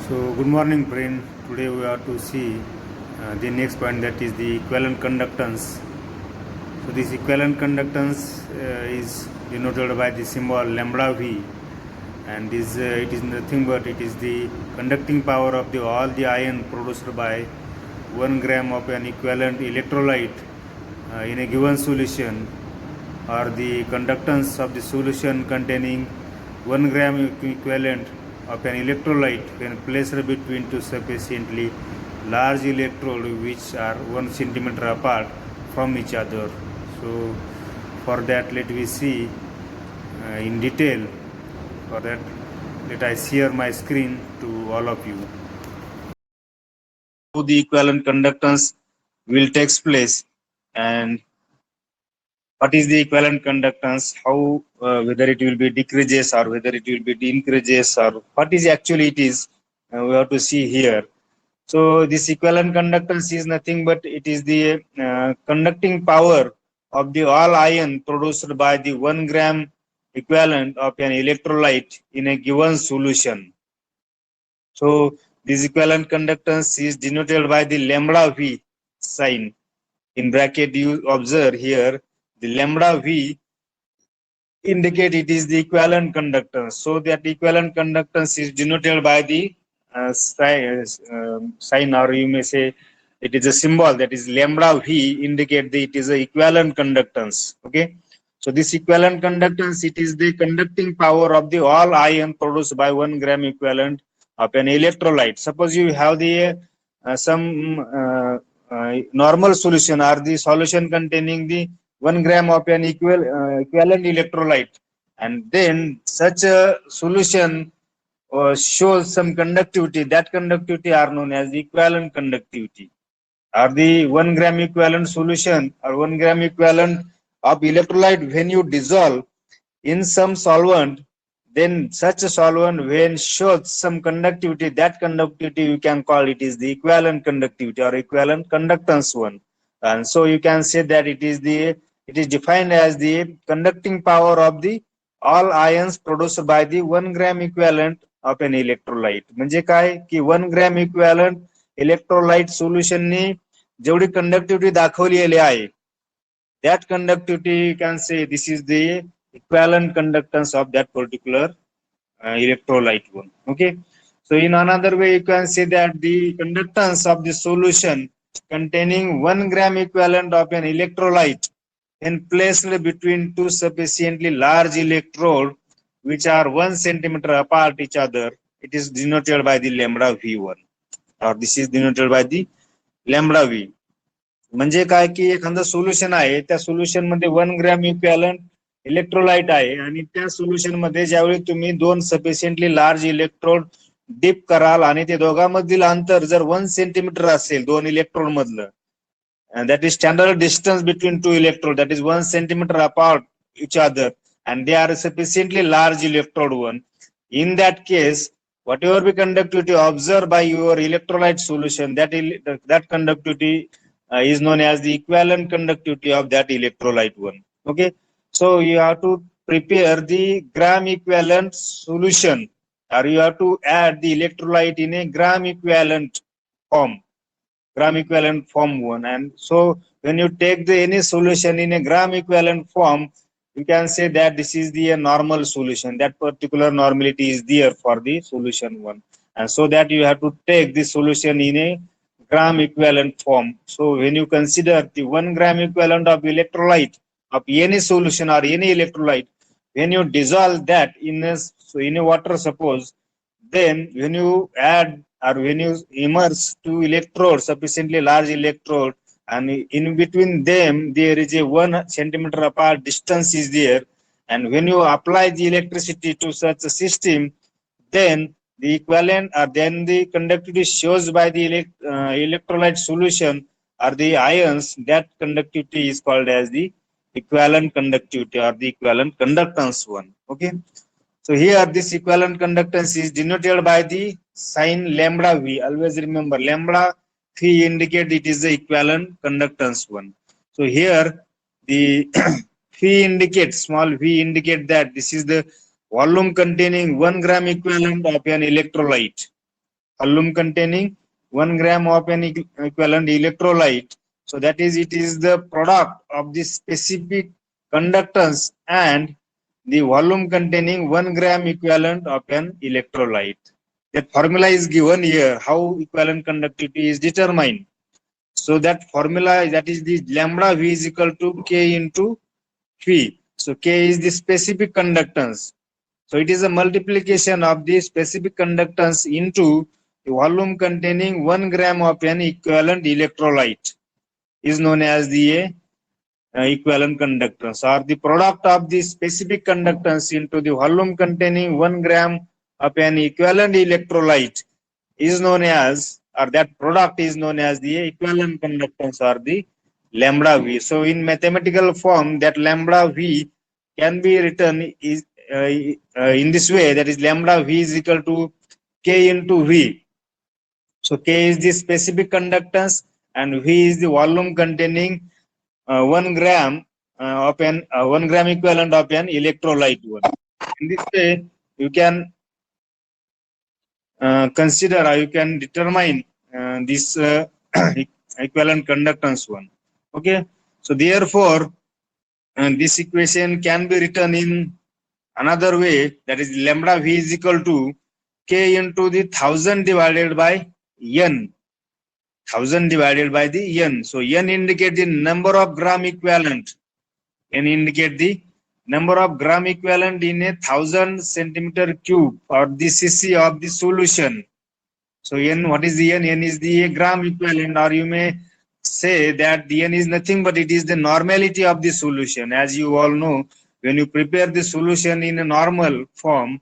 So good morning friend. Today we are to see the next point, that is the equivalent conductance. So this equivalent conductance is denoted by the symbol lambda V, and this it is nothing but it is the conducting power of the all the ion produced by 1 gram of an equivalent electrolyte in a given solution, or the conductance of the solution containing 1 gram equivalent of an electrolyte when placed between two sufficiently large electrodes which are 1 centimeter apart from each other. So for that, let me see in detail. For that, let I share my screen to all of you. How the equivalent conductance will takes place, and what is the equivalent conductance, how whether it will be decreases or whether it will be increases, or what is actually it is, we have to see here. So this equivalent conductance is nothing but it is the conducting power of the all ion produced by the 1 gram equivalent of an electrolyte in a given solution. So this equivalent conductance is denoted by the lambda V sign. In bracket you observe here the lambda V indicate it is the equivalent conductance. So that equivalent conductance is denoted by the sign, or you may say it is a symbol, that is lambda V indicate that it is a equivalent conductance. Okay. So this equivalent conductance, it is the conducting power of the all ion produced by 1 gram equivalent of an electrolyte. Suppose you have the some normal solution, or the solution containing the 1 gram of an equivalent electrolyte, and then such a solution shows some conductivity. That conductivity are known as the equivalent conductivity. Or the 1 gram equivalent solution or 1 gram equivalent of electrolyte, when you dissolve in some solvent, then such a solvent when shows some conductivity, that conductivity you can call it is the equivalent conductivity or equivalent conductance one. And so you can say that it is defined as the conducting power of the all ions produced by the 1 gram equivalent of an electrolyte. म्हणजे काय की 1 gram equivalent electrolyte solution ने जेवढी conductivity दाखवलेली आहे, that conductivity you can say this is the equivalent conductance of that particular electrolyte one. Okay. So in another way, you can say that the conductance of the solution containing 1 gram equivalent of an electrolyte when placed between two sufficiently large electrodes which are 1 centimeter apart each other, it is denoted by the lambda V1, or this is denoted by the lambda V. म्हणजे काय की एखादं solution आहे, त्या solution मध्ये 1 gram equivalent electrolyte आहे, आणि त्या सोल्युशन मध्ये ज्यावेळी तुम्ही 2 सफिशियंटली लार्ज इलेक्ट्रोड डिप कराल आणि ते दोघांमधील अंतर जर 1 सेंटीमीटर असेल दोन इलेक्ट्रोड मधलं, and that is standard distance between two electrodes, that is 1 centimeter apart each other, and they are sufficiently large electrode one. In that case, whatever be conductivity observed by your electrolyte solution, that conductivity is known as the equivalent conductivity of that electrolyte one. Okay. So you have to prepare the gram equivalent solution, or you have to add the electrolyte in a gram equivalent form, gram equivalent form one. And so when you take the any solution in a gram equivalent form, you can say that this is the normal solution, that particular normality is there for the solution one. And so that you have to take the solution in a gram equivalent form. So when you consider the 1 gram equivalent of electrolyte of any solution or any electrolyte, when you dissolve that in a water, suppose, then when you add or when you immerse two electrodes, sufficiently large electrode, and in between them there is a 1 centimeter apart distance is there, and when you apply the electricity to such a system, then the equivalent, or then the conductivity shows by the electrolyte solution or the ions, that conductivity is called as the equivalent conductivity or the equivalent conductance one. Okay. So here this equivalent conductance is denoted by the sign lambda V. Always remember lambda V indicate it is the equivalent conductance one. So here the V indicate, small v indicate that this is the volume containing 1 gram equivalent of an electrolyte. volume containing 1 gram of an equivalent electrolyte. So that is, it is the product of the specific conductance and the volume containing 1 gram equivalent of an electrolyte. That formula is given here, how equivalent conductivity is determined. So that formula, that is the lambda V is equal to K into V. So K is the specific conductance. So it is a multiplication of the specific conductance into the volume containing 1 gram of an equivalent electrolyte is known as the equivalent conductance, or the product of the specific conductance into the volume containing 1 gram of an equivalent electrolyte is known as, or that product is known as the equivalent conductance, or the lambda V. So in mathematical form, that lambda V can be written is in this way, that is lambda V is equal to K into V. So K is the specific conductance and V is the volume containing 1 gram of an 1 gram equivalent of an electrolyte one. In this way, you can consider, or you can determine this equivalent conductance one. Okay, so therefore this equation can be written in another way, that is lambda V is equal to K into the 1000 divided by N. 1000 divided by the N. So N indicate the number of gram equivalent. N indicate the number of gram equivalent in a 1000 centimeter cube, or the cc of the solution. So N, what is the N? N is the gram equivalent, or you may say that the N is nothing but it is the normality of the solution. As you all know, when you prepare the solution in a normal form,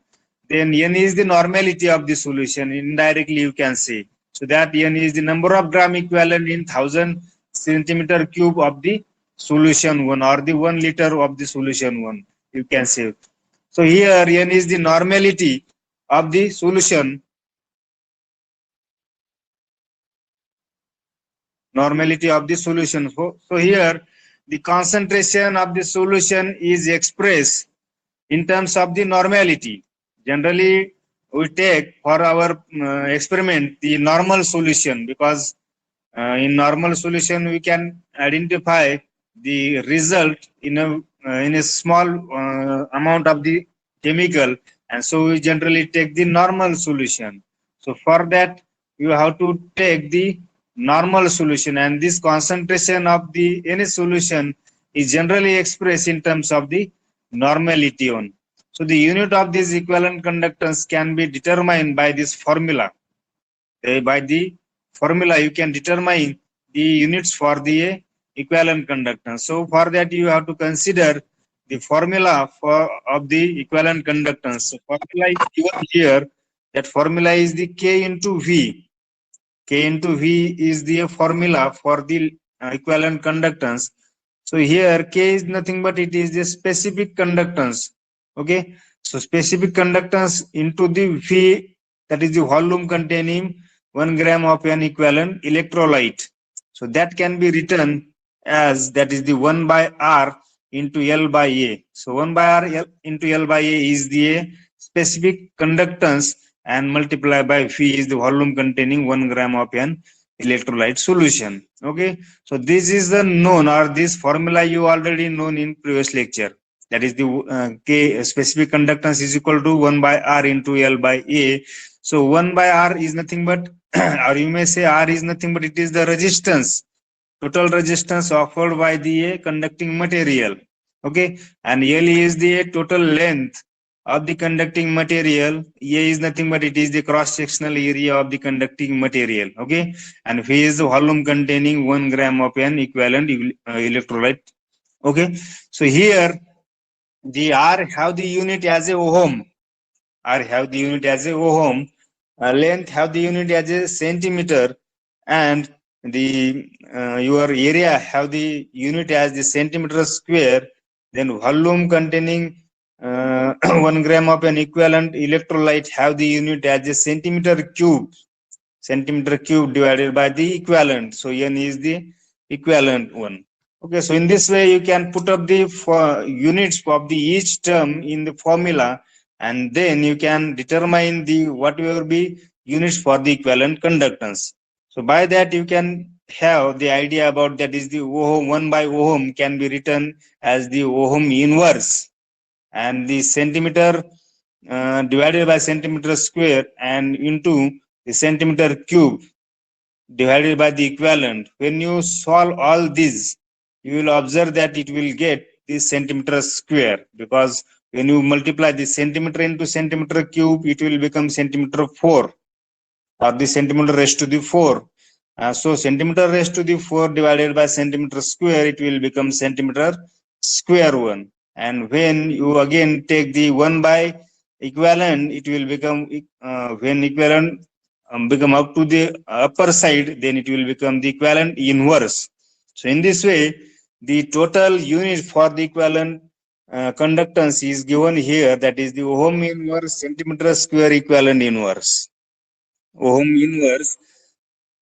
then N is the normality of the solution. Indirectly you can say. So that N is the number of gram equivalent in 1000 centimeter cube of the solution one, or the 1 liter of the solution one, you can say. So here N is the normality of the solution. Normality of the solution. So here the concentration of the solution is expressed in terms of the normality. Generally we take for our experiment the normal solution, because in normal solution we can identify the result in a small amount of the chemical, and so we generally take the normal solution. So for that you have to take the normal solution, and this concentration of the any solution is generally expressed in terms of the normality on. So the unit of this equivalent conductance can be determined by this formula. By the formula you can determine the units for the equivalent conductance. So for that you have to consider the formula for of the equivalent conductance. So formula is given here. That formula is the K into V. K into V is the formula for the equivalent conductance. So here K is nothing but it is the specific conductance. Okay, so specific conductance into the V, that is the volume containing 1 gram of an equivalent electrolyte. So that can be written as, that is the 1 by R into L by A. So 1 by R into L by A is the specific conductance, and multiplied by V is the volume containing 1 gram of an electrolyte solution. Okay, so this is the known, or this formula you already known in previous lecture. That is the K specific conductance is equal to 1 by R into L by A. So 1 by R is nothing but or you may say R is nothing but it is the resistance, total resistance offered by the conducting material. Okay, and L is the total length of the conducting material. A is nothing but it is the cross sectional area of the conducting material. Okay, and V is the volume containing 1 gram of an equivalent electrolyte. Okay, so here the R have the unit as a ohm. R have the unit as a ohm. Length have the unit as a centimeter, and the your area have the unit as the centimeter square. Then volume containing 1 gram of an equivalent electrolyte have the unit as a centimeter cube divided by the equivalent. So N is the equivalent one. Okay, so in this way you can put up the units of the each term in the formula, and then you can determine the what will be units for the equivalent conductance. So by that you can have the idea about that is the ohm 1 by ohm can be written as the ohm inverse, and the centimeter divided by centimeter square and into the centimeter cube divided by the equivalent. When you solve all these, you will observe that it will get this centimeter square, because when you multiply the centimeter into centimeter cube, it will become centimeter 4, or the centimeter raised to the 4. So centimeter raised to the 4 divided by centimeter square, it will become centimeter square 1. And when you again take the 1 by equivalent, it will become, when equivalent become up to the upper side, then it will become the equivalent inverse. So in this way, the total unit for the equivalent conductance is given here, that is the ohm inverse centimeter square equivalent inverse. Ohm inverse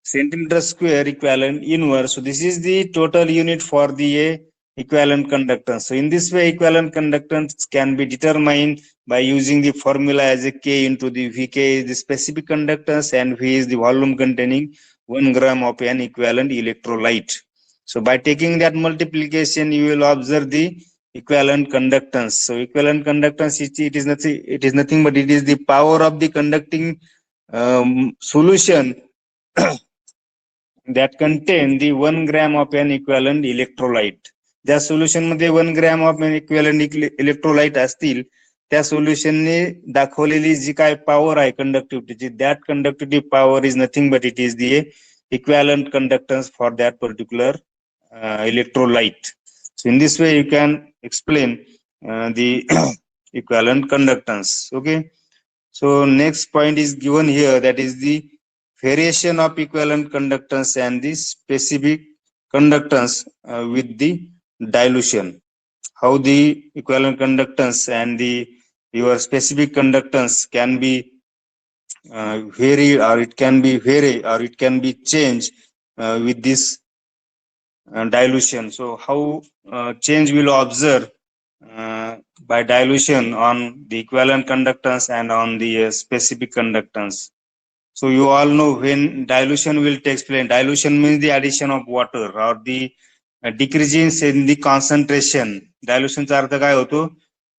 centimeter square equivalent inverse. So this is the total unit for the equivalent conductance. So in this way, equivalent conductance can be determined by using the formula as a K into the Vk is the specific conductance and V is the volume containing 1 gram of an equivalent electrolyte. So by taking that multiplication, you will observe the equivalent conductance. So equivalent conductance, it is nothing but it is the power of the conducting solution that contain the 1 gram of an equivalent electrolyte. ज्या solution मध्ये 1 gram of equivalent electrolyte असतील, त्या सोल्युशनने दाखवलेली जी काय power आहे कंडक्टिव्हिटीची, that conductivity power is nothing but it is the equivalent conductance for that particular electrolyte. So in this way you can explain the equivalent conductance. Okay, so next point is given here, that is the variation of equivalent conductance and the specific conductance with the dilution. How the equivalent conductance and the your specific conductance can be varied, or it can be varied, or it can be changed with this dilution. So how change will observe by dilution on the equivalent conductance and on the specific conductance. So you all know when dilution will take place. Dilution means the addition of water or the decrease in the concentration. Dilution चा अर्थ काय होतो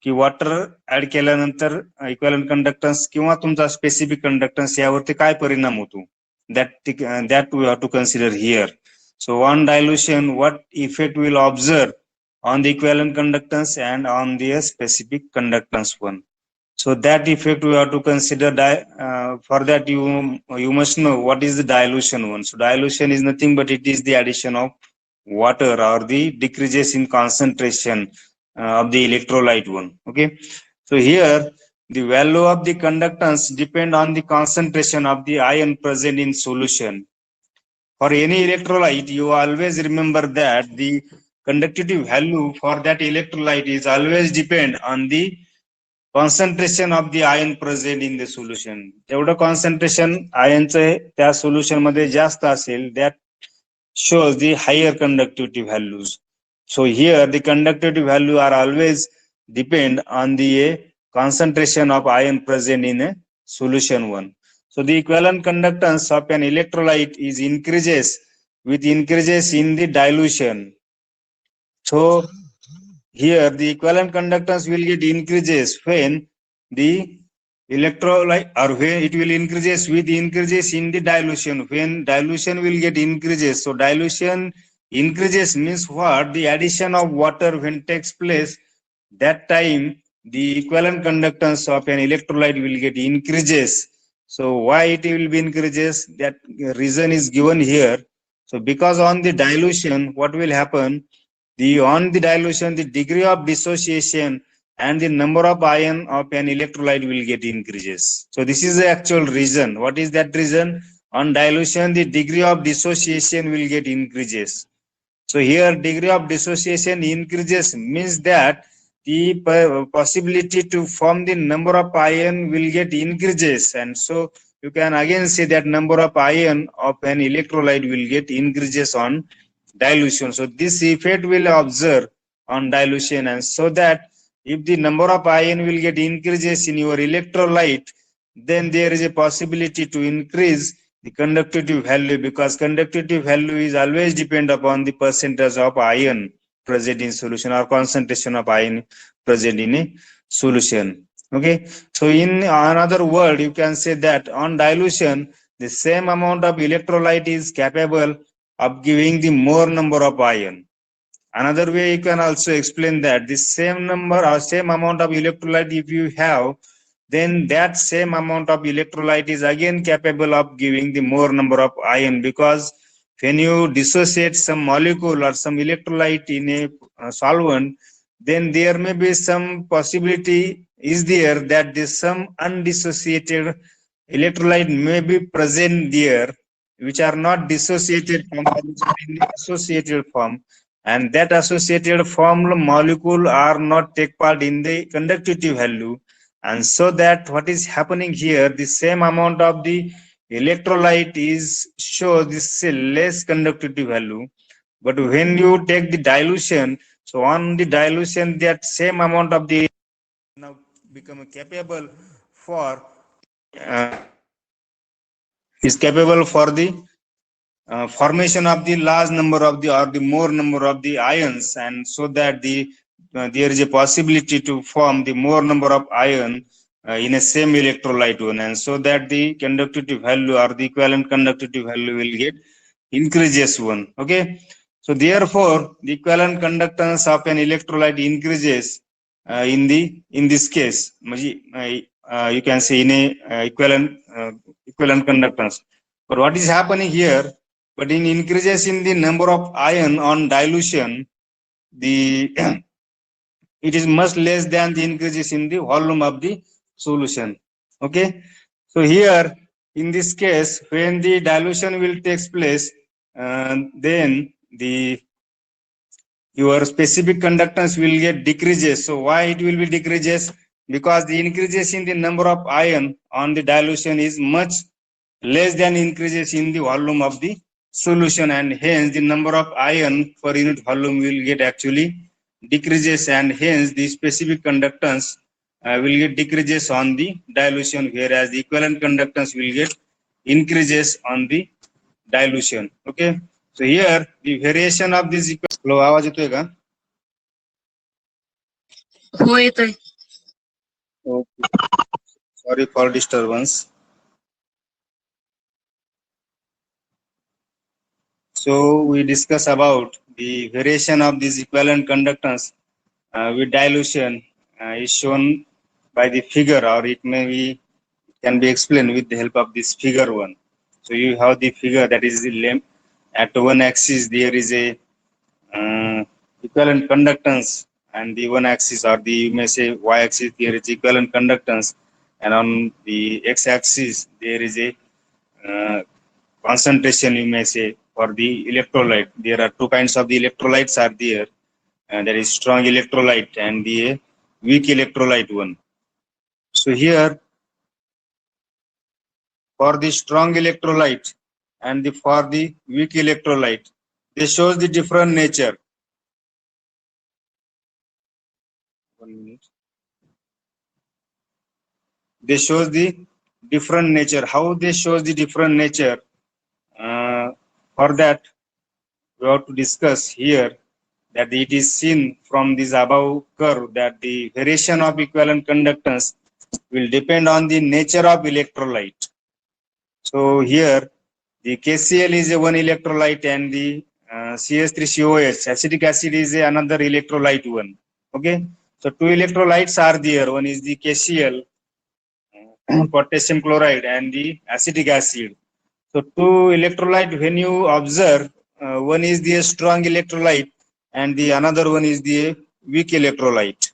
की water add केल्यानंतर equivalent conductance किंवा तुमचा specific conductance यावरती काय परिणाम होतो, that we have to consider here. So on dilution, what effect will observe on the equivalent conductance and on the specific conductance one. So that effect we have to consider. For that you must know what is the dilution one. So dilution is nothing but it is the addition of water or the decreases in concentration of the electrolyte one. Okay, so here the value of the conductance depend on the concentration of the ion present in solution. For any electrolyte, you always remember that the conductivity value for that electrolyte is always depend on the concentration of the ion present in the solution. जेवढं concentration आयनचे त्या solution मध्ये जास्त असेल, that shows the higher conductivity values. So here the conductivity value are always depend on the concentration of ion present in a solution one. So the equivalent conductance of an electrolyte is increases with increases in the dilution. So here the equivalent conductance will get increases when the electrolyte, or when it will increases with increases in the dilution, when dilution will get increases. So dilution increases means what? The addition of water when takes place, that time the equivalent conductance of an electrolyte will get increases. So why it will be increases? That reason is given here. So because on the dilution, what will happen? On the dilution, the degree of dissociation and the number of ion of an electrolyte will get increases. So this is the actual reason. What is that reason? On dilution, the degree of dissociation will get increases. So here degree of dissociation increases means that the possibility to form the number of ion will get increases, and so you can again say that number of ion of an electrolyte will get increases on dilution. So this effect will observe on dilution, and so that if the number of ion will get increases in your electrolyte, then there is a possibility to increase the conductivity value, because conductivity value is always depend upon the percentage of ion present in solution or concentration of ion present in a solution. Okay, so in another word, you can say that on dilution, the same amount of electrolyte is capable of giving the more number of ion. Another way you can also explain that the same number or same amount of electrolyte if you have, then that same amount of electrolyte is again capable of giving the more number of ion, because when you dissociate some molecule or some electrolyte in a solvent, then there may be some possibility is there that the some undissociated electrolyte may be present there, which are not dissociated from in the associated form, and that associated form molecule are not take part in the conductivity value. And so that what is happening here, the same amount of the electrolyte is show this less conductivity value, but when you take the dilution, so on the dilution that same amount of the now become capable for uh, is capable for the formation of the large number of the or the more number of the ions, and so that the there is a possibility to form the more number of ion in a same electrolyte one, and so that the conductivity value or the equivalent conductivity value will get increases one. Okay, so therefore the equivalent conductance of an electrolyte increases in this case, you can say in a equivalent conductance. But what is happening here, but in increases in the number of ion on dilution, the it is much less than the increases in the volume of the solution. Okay, so here in this case, when the dilution will takes place, then the your specific conductance will get decreases. So why it will be decreases? Because the increases in the number of ion on the dilution is much less than increases in the volume of the solution, and hence the number of ion per unit volume will get actually decreases, and hence the specific conductance will get decreases on the dilution, whereas the equivalent conductance will get increases on the dilution. Okay, so here the variation of this flow आवाज येतोय का? हो येतोय. Okay, sorry for disturbance. So we discuss about the variation of this equivalent conductance with dilution is shown by the figure, or it may be can be explained with the help of this figure one. So you have the figure that is the length at one axis there is a equivalent conductance, and the one axis or the you may say y axis there is equivalent conductance, and on the x axis there is a concentration, you may say, for the electrolyte. There are two kinds of the electrolytes are there, and there is strong electrolyte and the weak electrolyte one. So here for the strong electrolyte and for the weak electrolyte, they shows the different nature. 1 minute. They shows the different nature. How they shows the different nature? For that, we have to discuss here that it is seen from this above curve that the variation of equivalent conductance will depend on the nature of electrolyte. So here the KCl is a one electrolyte, and the CH3COH acetic acid is another electrolyte one. Okay, so two electrolytes are there. One is the KCl, potassium chloride, and the acetic acid. So two electrolyte, when you observe, one is the strong electrolyte and the another one is the weak electrolyte.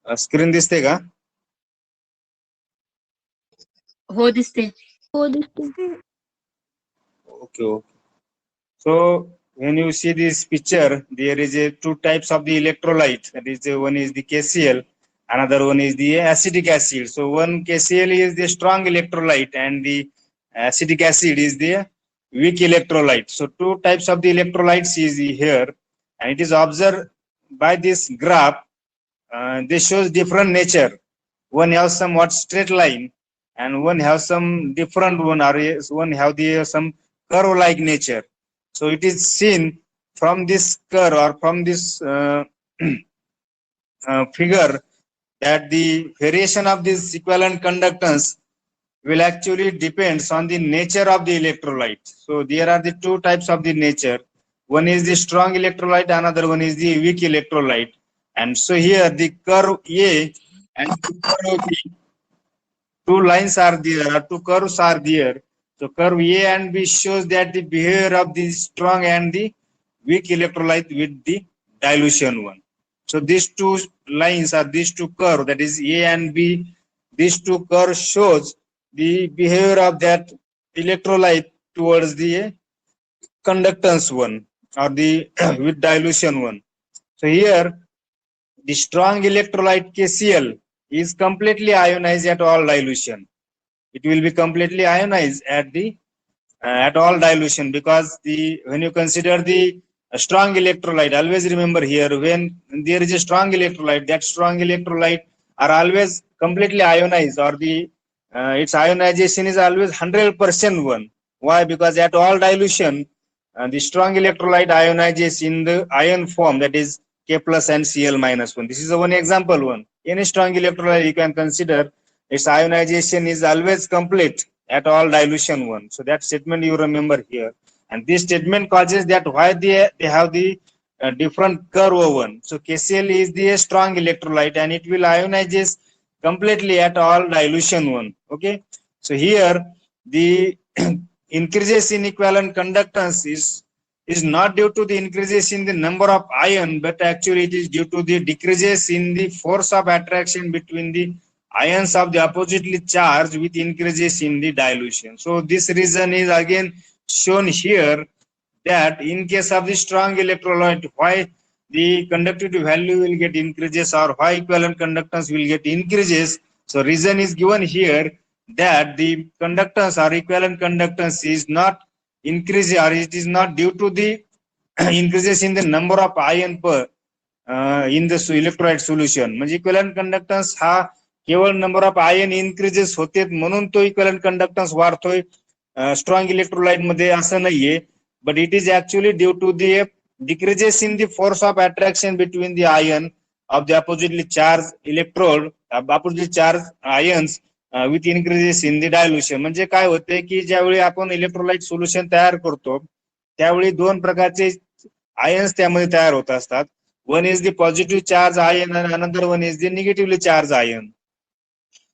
Screen दिसते का? हो दिसते. Okay, okay. So when you see this picture, there is a two types of the electrolyte. That is, one is the KCl, another one is the acetic acid. So one KCl is the strong electrolyte and the acetic acid is the weak electrolyte. So two types of the electrolytes is here, and it is observed by this graph. This shows different nature. One has somewhat straight line, and one has some different one, or one have the some curve like nature. So it is seen from this curve or from this figure that the variation of this equivalent conductance will actually depends on the nature of the electrolyte. So there are the two types of the nature. One is the strong electrolyte, another one is the weak electrolyte. And so here the curve A and the curve B, two lines are there, two curves are there. So curve A and B shows that the behavior of the strong and the weak electrolyte with the dilution one. So these two lines are these two curves, that is A and B. These two curves shows the behavior of that electrolyte towards the conductance one or the with dilution one. So here the strong electrolyte KCl is completely ionized at all dilution. It will be completely ionized at all dilution, because the when you consider the strong electrolyte, always remember here, when there is a strong electrolyte, that strong electrolyte are always completely ionized, or the its ionization is always 100% one. Why? Because at all dilution, the strong electrolyte ionizes in the ion form, that is K plus and Cl minus 1. This is one example one. Any strong electrolyte you can consider, its ionization is always complete at all dilution one. So that statement you remember here. And this statement causes that why they have the different curve one. So KCl is the strong electrolyte and it will ionizes completely at all dilution one. Okay. So here the increases in equivalent conductance is not due to the increases in the number of ion, but actually it is due to the decreases in the force of attraction between the ions of the oppositely charged with increases in the dilution. So this reason is again shown here, that in case of the strong electrolyte, why the conductivity value will get increases or why equivalent conductance will get increases. So reason is given here, that the conductance or equivalent conductance is not increasing, or it is not due to the increases in the number of ion per in the electrolyte solution. म्हणजे equivalent conductance हा केवळ number of ion increases होते म्हणून तो equivalent conductance वाढतोय strong electrolyte मध्ये, असं नाहीये. But it is actually due to the decreases in the force of attraction between the ion of the oppositely charged electrode, oppositely charged ions with increases in the dilution. म्हणजे काय होते की ज्यावेळी आपण electrolyte solution तयार करतो त्यावेळी दोन प्रकारचे आयन्स त्यामध्ये तयार होत असतात. One is the positive charge ion and another one is the negatively charged ion.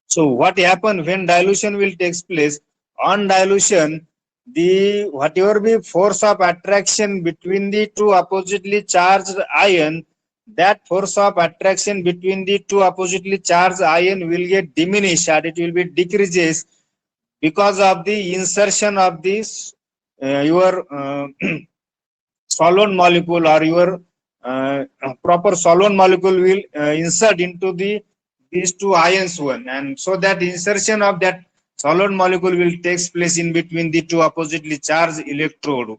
So what happen when dilution will takes place? On dilution, the whatever be force of attraction between the two oppositely charged ion, that force of attraction between the two oppositely charged ion will get diminished and it will be decreases because of the insertion of this your solvent molecule, or your proper solvent molecule will insert into these two ions one, and so that insertion of that solvent molecule will takes place in between the two oppositely charged electrode,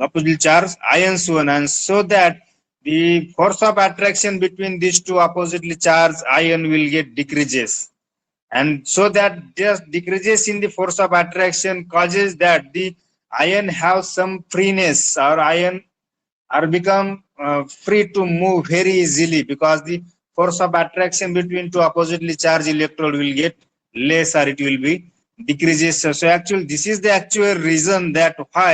oppositely charged ions one, and so that the force of attraction between these two oppositely charged ion will get decreases, and so that just decreases in the force of attraction causes that the ion have some freeness, or ion are become free to move very easily, because the force of attraction between two oppositely charged electrode will get less, or it will be decreases. So actually this is the actual reason that why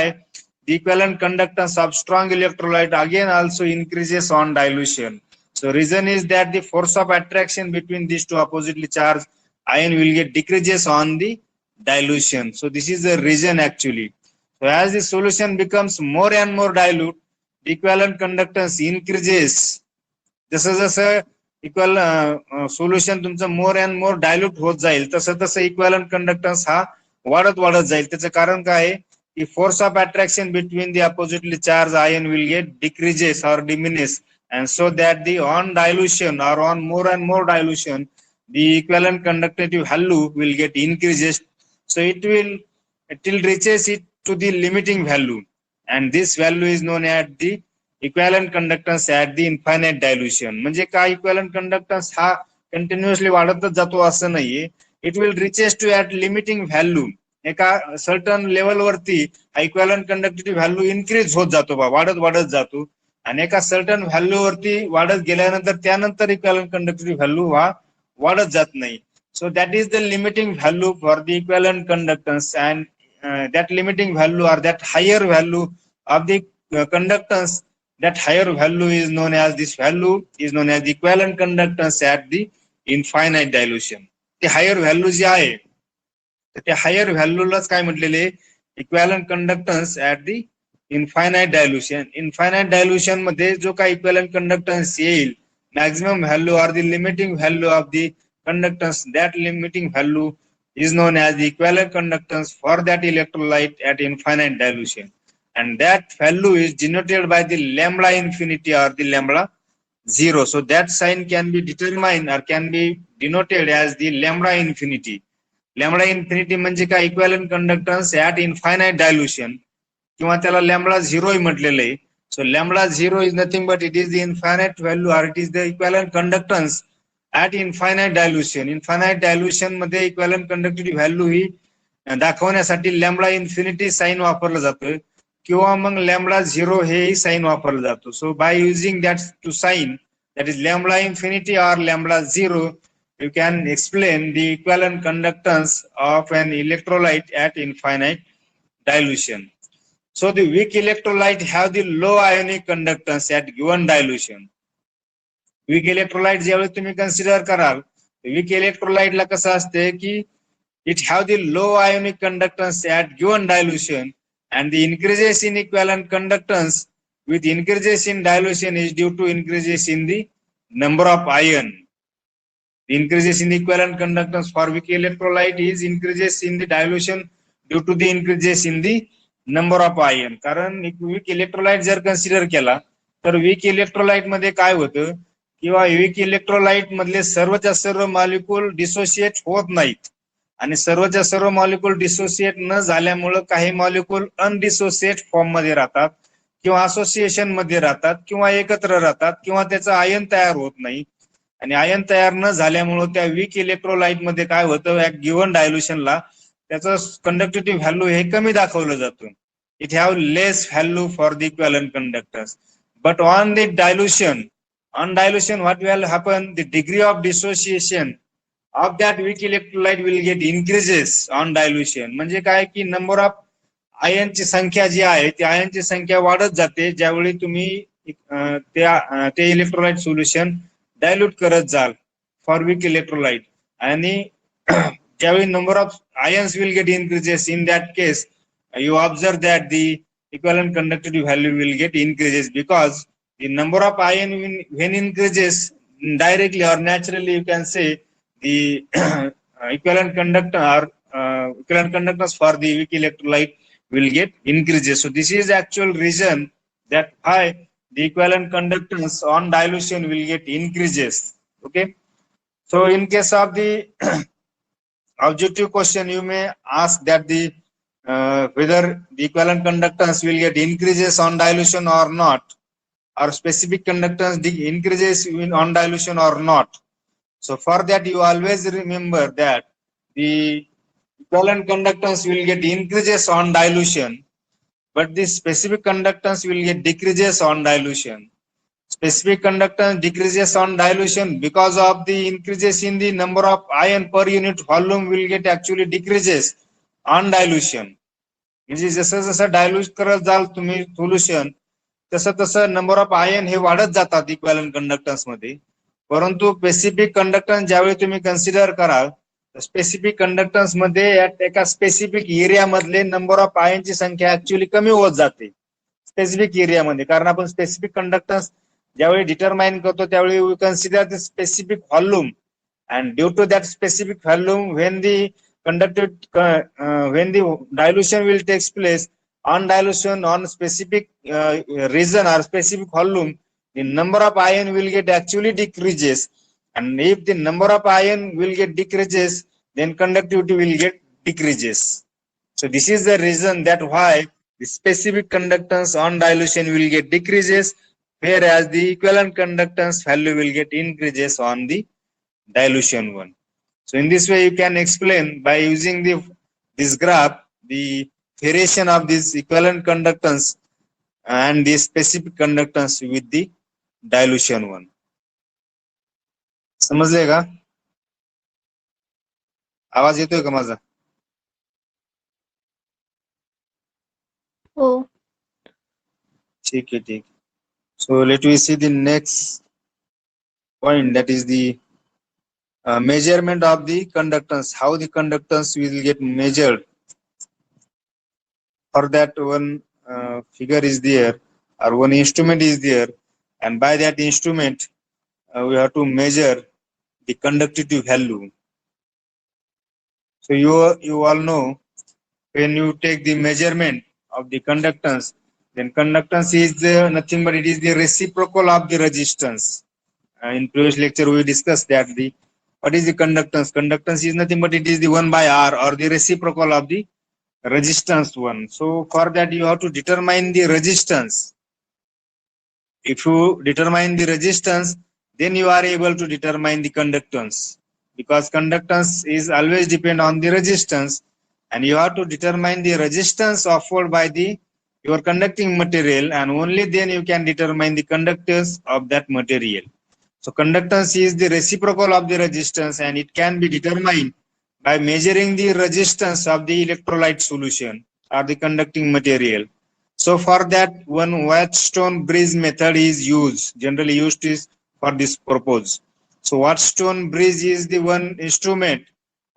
the equivalent conductance of strong electrolyte again also increases on dilution. So reason is that the force of attraction between these two oppositely charged ion will get decreases on the dilution. So this is the reason actually. So as the solution becomes more and more dilute, the equivalent conductance increases. जसं जसं equal solution तुमचं more and more dilute होत जाईल तसं तसं equivalent conductance हा वाढत वाढत जाईल. त्याचं कारण काय आहे की force of attraction between the oppositely charge ion will get decreases और diminish, and so that the on dilution or on more and more dilution the equivalent conductivity value will get increases. So it will reaches it to the limiting value, and this value is known as the equivalent conductance at the infinite dilution. म्हणजे काय, equivalent conductance हा continuously वाढतच जातो असं नाहीये. It will reaches to at limiting value. एका certain level वरती equivalent conductivity value increase होत जातो, वाढत वाढत जातो, आणि एका सर्टन व्हॅल्यू वरती वाढत गेल्यानंतर त्यानंतर इक्विव्हॅलंट कंडक्टिव्हिटी व्हॅल्यू हा वाढत जात नाही. So that is the limiting value for the equivalent conductance, and that limiting value or that higher value of the conductance, that higher value is known as, this value is known as the equivalent conductance at the infinite dilution. The higher value जी आहे त्या higher value लाच काय म्हटलेले, equivalent conductance at the infinite dilution. Infinite dilution मध्ये जो काय equivalent conductance येईल, maximum value or the limiting value of the conductance, that limiting value is known as the equivalent conductance for that electrolyte at infinite dilution, and that value is denoted by the lambda infinity or the lambda zero. So that sign can be determined or can be denoted as the lambda infinity. Lambda infinity म्हणजे काय, equivalent conductance at infinite dilution, किंवा त्याला lambda zero म्हटलेलं आहे. So lambda zero is nothing but it is the infinite value or it is the equivalent conductance at infinite dilution. Infinite dilution मध्ये equivalent conductivity value ही दाखवण्यासाठी lambda infinity sign वापरलं जातं, किंवा मग लॅम्बडा झिरो हे साइन वापरलं जातं. So by using that two sign, that is lambda infinity or lambda zero, you can explain the equivalent conductance of an electrolyte at infinite dilution. So the weak electrolyte have the low ionic conductance at given dilution. Weak electrolyte ज्यावेळी तुम्ही consider कराल, week इलेक्ट्रोलाइटला कसं असते की it have the low ionic conductance at given dilution, and the increases in equivalent conductance with increases in dilution is due to increases in the number of ion. The increases in equivalent conductance for weak electrolyte is increases in the dilution due to the increases in the number of ion. कारण weak electrolyte जर consider केला तर weak electrolyte मध्ये काय होतं, किंवा weak electrolyte मधले सर्वच्या सर्व मॉलिक्यूल डिसोसिएट होत नाहीत, आणि सर्वच्या सर्व मॉलिक्यूल डिसोसिएट न झाल्यामुळे काही मॉलिक्यूल अनडिसोसिएट फॉर्म मध्ये राहतात, किंवा असोसिएशन मध्ये राहतात, किंवा एकत्र राहतात, किंवा त्याचं आयन तयार होत नाही. आणि आयन तयार न झाल्यामुळे त्या वीक इलेक्ट्रोलाइट मध्ये काय होतं, गिव्हन डायल्युशनला त्याचं कंडक्टिव्हिटी व्हॅल्यू हे कमी दाखवलं जातं. It have less value for the equivalent conductance, but on the dilution, on dilution what will happen, the degree of dissociation of that weak electrolyte will get increases on dilution. म्हणजे काय की number of ion ची संख्या जी आहे ती ion ची संख्या वाढत जाते ज्यावेळी तुम्ही ते इलेक्ट्रोलाइट सोल्युशन डायल्यूट करत जाल फॉर वीक इलेक्ट्रोलाइट, आणि ज्यावेळी number of ions will get increases, in that case you observe that the equivalent conductivity value will get increases, because the number of ion when increases directly or naturally, you can say the equivalent conductor or equivalent conductance for the weak electrolyte will get increases. So this is the actual reason that why the equivalent conductance on dilution will get increases. Okay, so in case of the objective question, you may ask that the whether the equivalent conductance will get increases on dilution or not, or specific conductance increases on dilution or not. So for that you always remember that the equivalent conductance will get increases on dilution, but the specific conductance will get decreases on dilution. Specific conductance decreases on dilution because of the increases in the number of ion per unit volume will get actually decreases on dilution. म्हणजे जसं जसं dilute करत जाल तुम्ही solution, तसं तसं number of ion हे वाढत जातात इक्विव्हॅलंट कंडक्टन्स मध्ये. परंतु स्पेसिफिक कंडक्टन्स ज्यावेळी तुम्ही कन्सिडर कराल, स्पेसिफिक कंडक्टन्स मध्ये एका स्पेसिफिक एरिया मधले नंबर ऑफ आयनची संख्या ऍक्च्युअली कमी होत जाते स्पेसिफिक एरियामध्ये. कारण आपण स्पेसिफिक कंडक्टन्स ज्यावेळी डिटरमाइन करतो त्यावेळी we consider the specific volume, and due to that specific volume when the when the dilution will takes place on dilution on specific region or specific volume, the number of ion will get actually decreases, and if the number of ion will get decreases, then conductivity will get decreases. So this is the reason that why the specific conductance on dilution will get decreases, whereas the equivalent conductance value will get increases on the dilution one. So in this way, you can explain by using this graph the variation of this equivalent conductance and the specific conductance with the dilution one. समजले का? आवाज येतोय का माझा? हो. ठीक है, ठीक. So let me see the next point, that is the measurement of the conductance. How the conductance will get measured. For that, one figure is there or one instrument is there, and by that instrument we have to measure the conductivity value. So you all know, when you take the measurement of the conductance, then conductance is nothing but it is the reciprocal of the resistance. In previous lecture we discussed that what is the conductance? Conductance is nothing but it is the 1 by R, or the reciprocal of the resistance one. So for that you have to determine the resistance. If you determine the resistance, then you are able to determine the conductance, because conductance is always depend on the resistance, and you have to determine the resistance offered by your conducting material, and only then you can determine the conductance of that material. So conductance is the reciprocal of the resistance, and it can be determined by measuring the resistance of the electrolyte solution or the conducting material. So for that, one Wheatstone bridge method is used, generally used is for this purpose. So Wheatstone bridge is the one instrument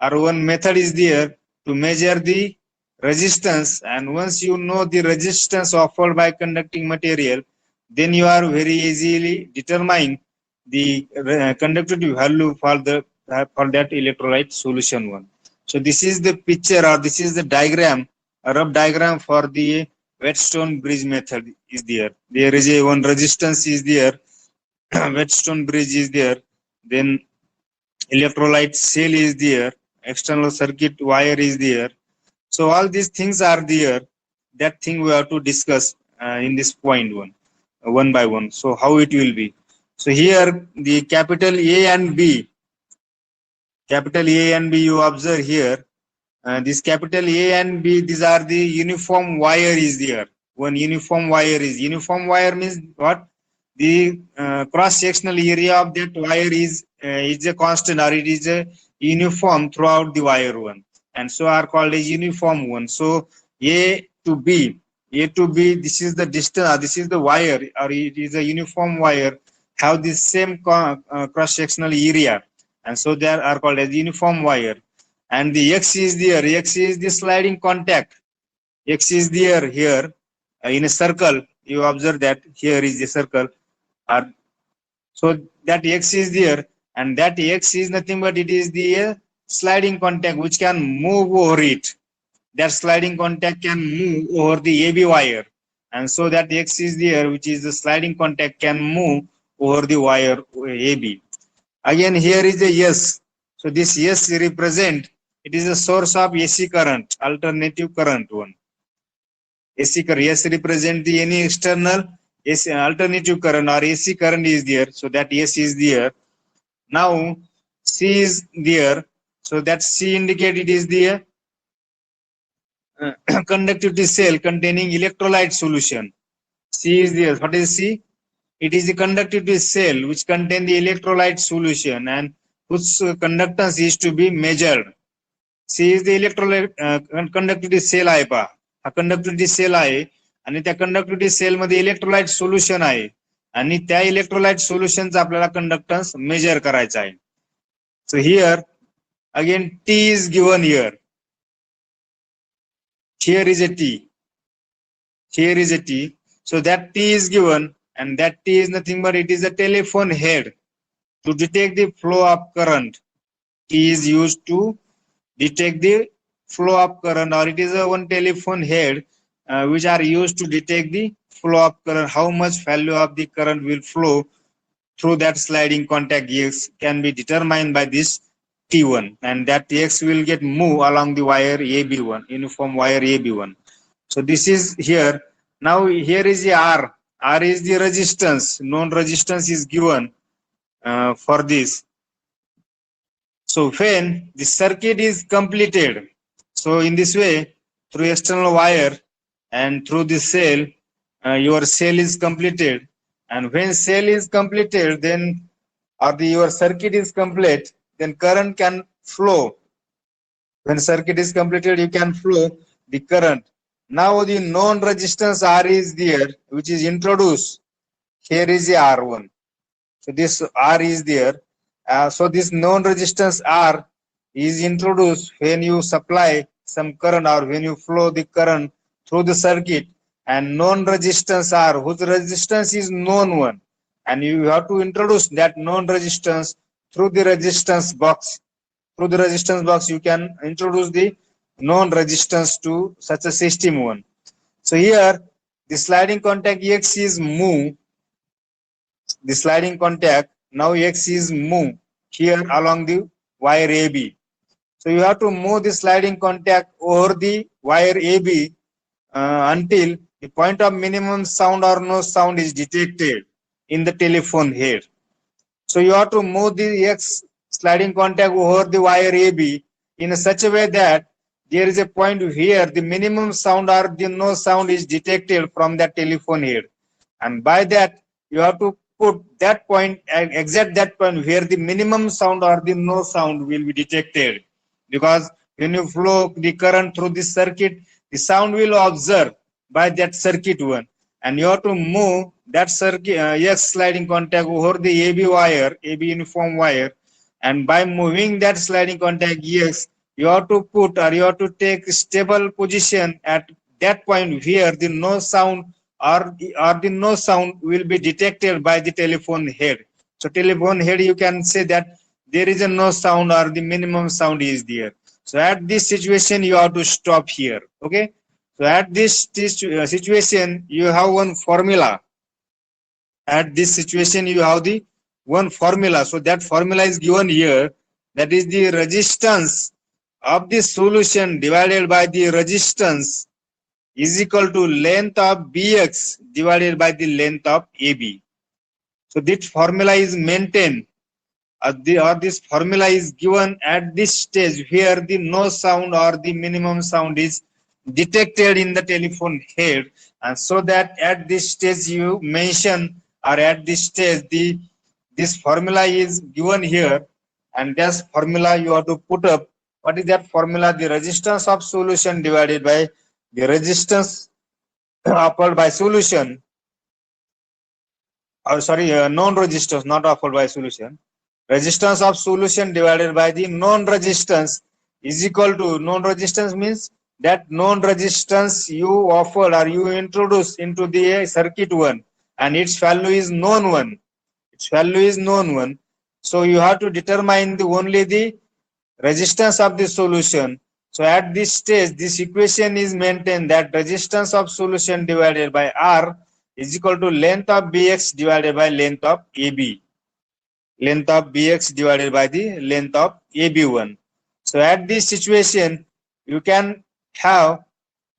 or one method is there to measure the resistance, and once you know the resistance offered by conducting material, then you are very easily determine the conductivity value for that electrolyte solution one. So this is the picture, or this is the diagram, a rough diagram for the Wheatstone bridge method is there. There is a one resistance is there, Wheatstone bridge is there, then electrolyte cell is there, external circuit wire is there. So all these things are there. That thing we have to discuss in this point one by one. So how it will be. So here the capital A and B, you observe here. This capital A and B, these are the uniform wire is there. One uniform wire means what? The cross-sectional area of that wire is a constant, or it is a uniform throughout the wire one, and so are called as uniform one. So A to B, this is the distance, this is the wire, or it is a uniform wire, have the same cross-sectional area, and so they are called as uniform wire. And the X is there, X is the sliding contact, X is there here in a circle. You observe that here is the circle, so that X is there, and that X is nothing but it is the sliding contact which can move over it. That sliding contact can move over the AB wire, and so that X is there, which is the sliding contact, can move over the wire AB. Again here is a S. So this S represent, it is a source of AC current, alternative current one. AC current, S represent the any external AC alternative current or AC current is there, so that S is there. Now C is there, so that C indicate it is the conductivity cell containing electrolyte solution. C is there. What is C? It is the conductivity cell which contain the electrolyte solution and whose conductance is to be measured. C is the electrolyte conductivity cell आहे पहा, हा conductivity cell आहे, आणि त्या conductivity cell मध्ये electrolyte solution आहे, आणि त्या electrolyte solution चा आपल्याला conductance measure करायचा आहे. So here again T is given here. Here is a T. Here is a T. So that T is given, and that T is nothing but it is a telephone head to detect the flow of current. T is used to detect the flow of current, or it is a one telephone head which are used to detect the flow of current. How much value of the current will flow through that sliding contact X can be determined by this T1, and that X will get move along the wire AB1, uniform wire AB1. So this is here. Now here is the R. R is the resistance. Known resistance is given for this. So when the circuit is completed, so in this way, through external wire and through the cell, your cell is completed. And when cell is completed, then your circuit is complete, then current can flow. When circuit is completed, you can flow the current. Now the known resistance R is there, which is introduced. Here is the R1. So this R is there. So this known resistance R is introduced when you supply some current or when you flow the current through the circuit, and known resistance R, whose resistance is known one, and you have to introduce that known resistance through the resistance box. Through the resistance box, you can introduce the known resistance to such a system one. So here the sliding contact X is move. The sliding contact now X is move here along the wire AB. So you have to move the sliding contact over the wire AB until the point of minimum sound or no sound is detected in the telephone head. So you have to move the X sliding contact over the wire AB in such a way that there is a point here the minimum sound or the no sound is detected from that telephone head, and by that you have to put that point, exact that point where the minimum sound or the no sound will be detected, because when you flow the current through this circuit, the sound will observe by that circuit one, and you have to move that circuit X sliding contact over the AB wire, AB uniform wire, and by moving that sliding contact X, you have to put or you have to take stable position at that point where the no sound or the no sound will be detected by the telephone head. So telephone head, you can say that there is a no sound or the minimum sound is there. So at this situation, you have to stop here. Okay. So at this situation, you have one formula. At this situation, you have the one formula. So that formula is given here. That is the resistance of the solution divided by the resistance is equal to length of Bx divided by the length of AB. So this formula is maintained, or this formula is given at this stage where the no sound or the minimum sound is detected in the telephone head, and so that at this stage you mention, or at this stage this formula is given here, and this formula you have to put up. What is that formula? The resistance of solution divided by the resistance offered by solution, or sorry, known resistance, not offered by solution. Resistance of solution divided by the known resistance is equal to, known resistance means that known resistance you offered or you introduce into the circuit one, and its value is known one. Its value is known one. So you have to determine only the resistance of the solution. So at this stage, this equation is maintained that resistance of solution divided by R is equal to length of Bx divided by length of AB. Length of Bx divided by the length of AB1. So at this situation, you can have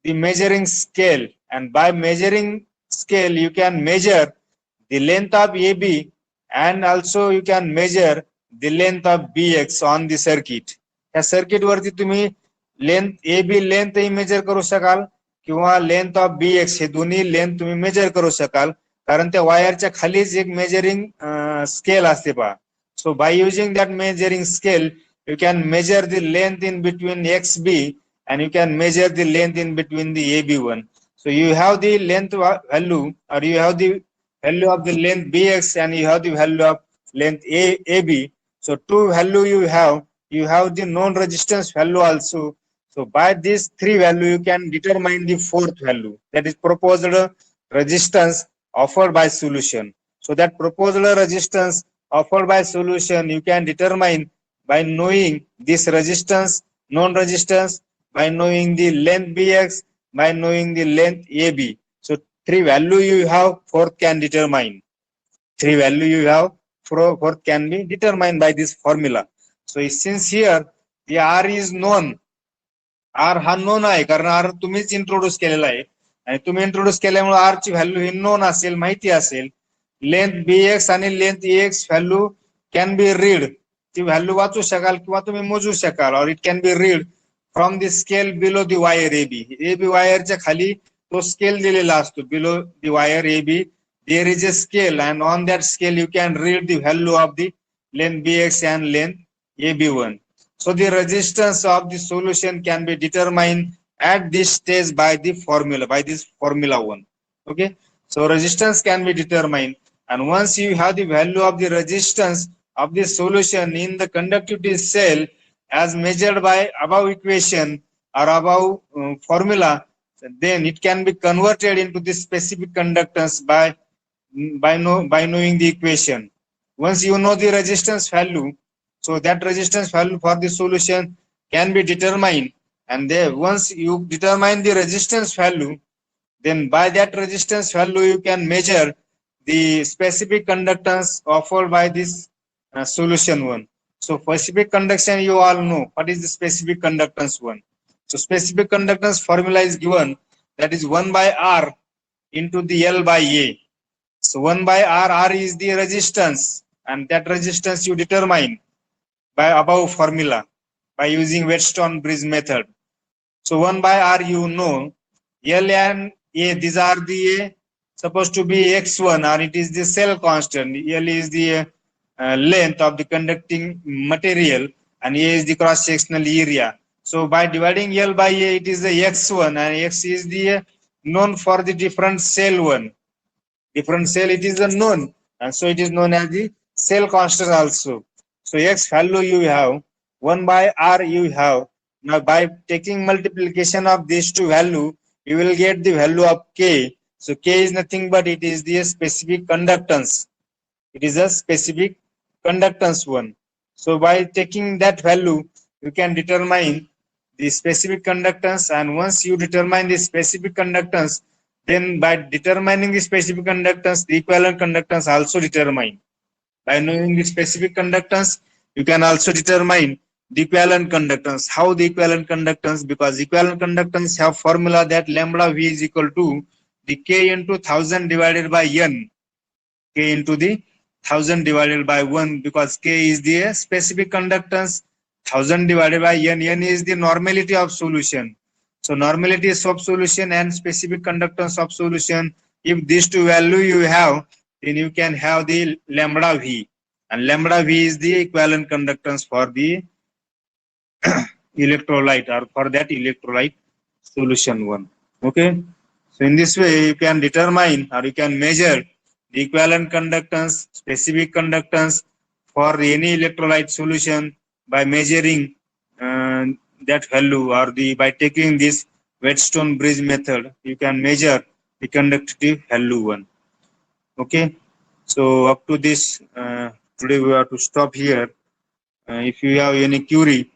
the measuring scale, and by measuring scale, you can measure the length of AB, and also you can measure the length of Bx on the circuit. या circuit वरती तुम्ही length AB length ही major करू शकाल, किंवा length of BX हे दोन्ही length तुम्ही major करू शकाल, कारण त्या वायरच्या खालीच एक मेजरिंग स्केल असते पहा. So by using that measuring scale, you can measure the length in between XB, and you can measure the length in between the AB1. So you have the length value, or you have the value of the length Bx, and you have the value of length AB. So two value you have the known resistance value also. So by these three value, you can determine the fourth value, that is proposed resistance offered by solution. So that proposed resistance offered by solution you can determine by knowing this resistance, known resistance, by knowing the length Bx, by knowing the length AB. So three value you have, fourth can determine. Three value you have, fourth can be determined by this formula. So since here the R is known, R हा known आहे कारण R तुम्हीच introduce केलेला आहे आणि तुम्ही introduce केल्यामुळे R ची व्हॅल्यू ही नोन असेल, माहिती असेल. लेंथ BX आणि length EX value can be read, ती व्हॅल्यू वाचू शकाल किंवा तुम्ही मोजू शकाल, और it can be read from the scale below the wire AB वायरच्या खाली तो स्केल दिलेला असतो. Below the wire AB there is a scale, and on that scale you can read the value of the length BX and length AB1. So the resistance of the solution can be determined at this stage by the formula, by this formula 1. Okay, so resistance can be determined, and once you have the value of the resistance of the solution in the conductivity cell as measured by above equation or above formula, then it can be converted into the specific conductance by knowing the equation. Once you know the resistance value, so that resistance value for the solution can be determined, and then once you determine the resistance value, then by that resistance value you can measure the specific conductance offered by this solution 1. So specific conduction, you all know what is the specific conductance 1. So specific conductance formula is given, that is 1 by R into the L by A. So 1 by R is the resistance, and that resistance you determine by above formula by using Whetstone bridge method. So 1 by R you know, L and A, these are the supposed to be X1, or it is the cell constant. L is the length of the conducting material, and A is the cross sectional area. So by dividing L by A, it is the X1, and X is the known for the different cell 1. Different cell, it is unknown, and so it is known as the cell constant also. So X value you have, 1 by R you have. Now by taking multiplication of these two value, you will get the value of K. So K is nothing but it is the specific conductance. It is a specific conductance 1. So by taking that value, you can determine the specific conductance, and once you determine the specific conductance, then by determining the specific conductance, the equivalent conductance also determined. By knowing the specific conductance, you can also determine the equivalent conductance. How the equivalent conductance? Because equivalent conductance have formula that lambda V is equal to the K into 1000 divided by N. K into the 1000 divided by 1, because K is the specific conductance, 1000 divided by N. N is the normality of solution. So normality of solution and specific conductance of solution, if these two value you have, then you can have the lambda V, and lambda V is the equivalent conductance for the electrolyte, or for that electrolyte solution 1. Okay, so in this way you can determine, or you can measure the equivalent conductance, specific conductance for any electrolyte solution by measuring that value, or by taking this Whetstone bridge method, you can measure the conductivity value 1. Okay, so up to this, today we have to stop here. If you have any query,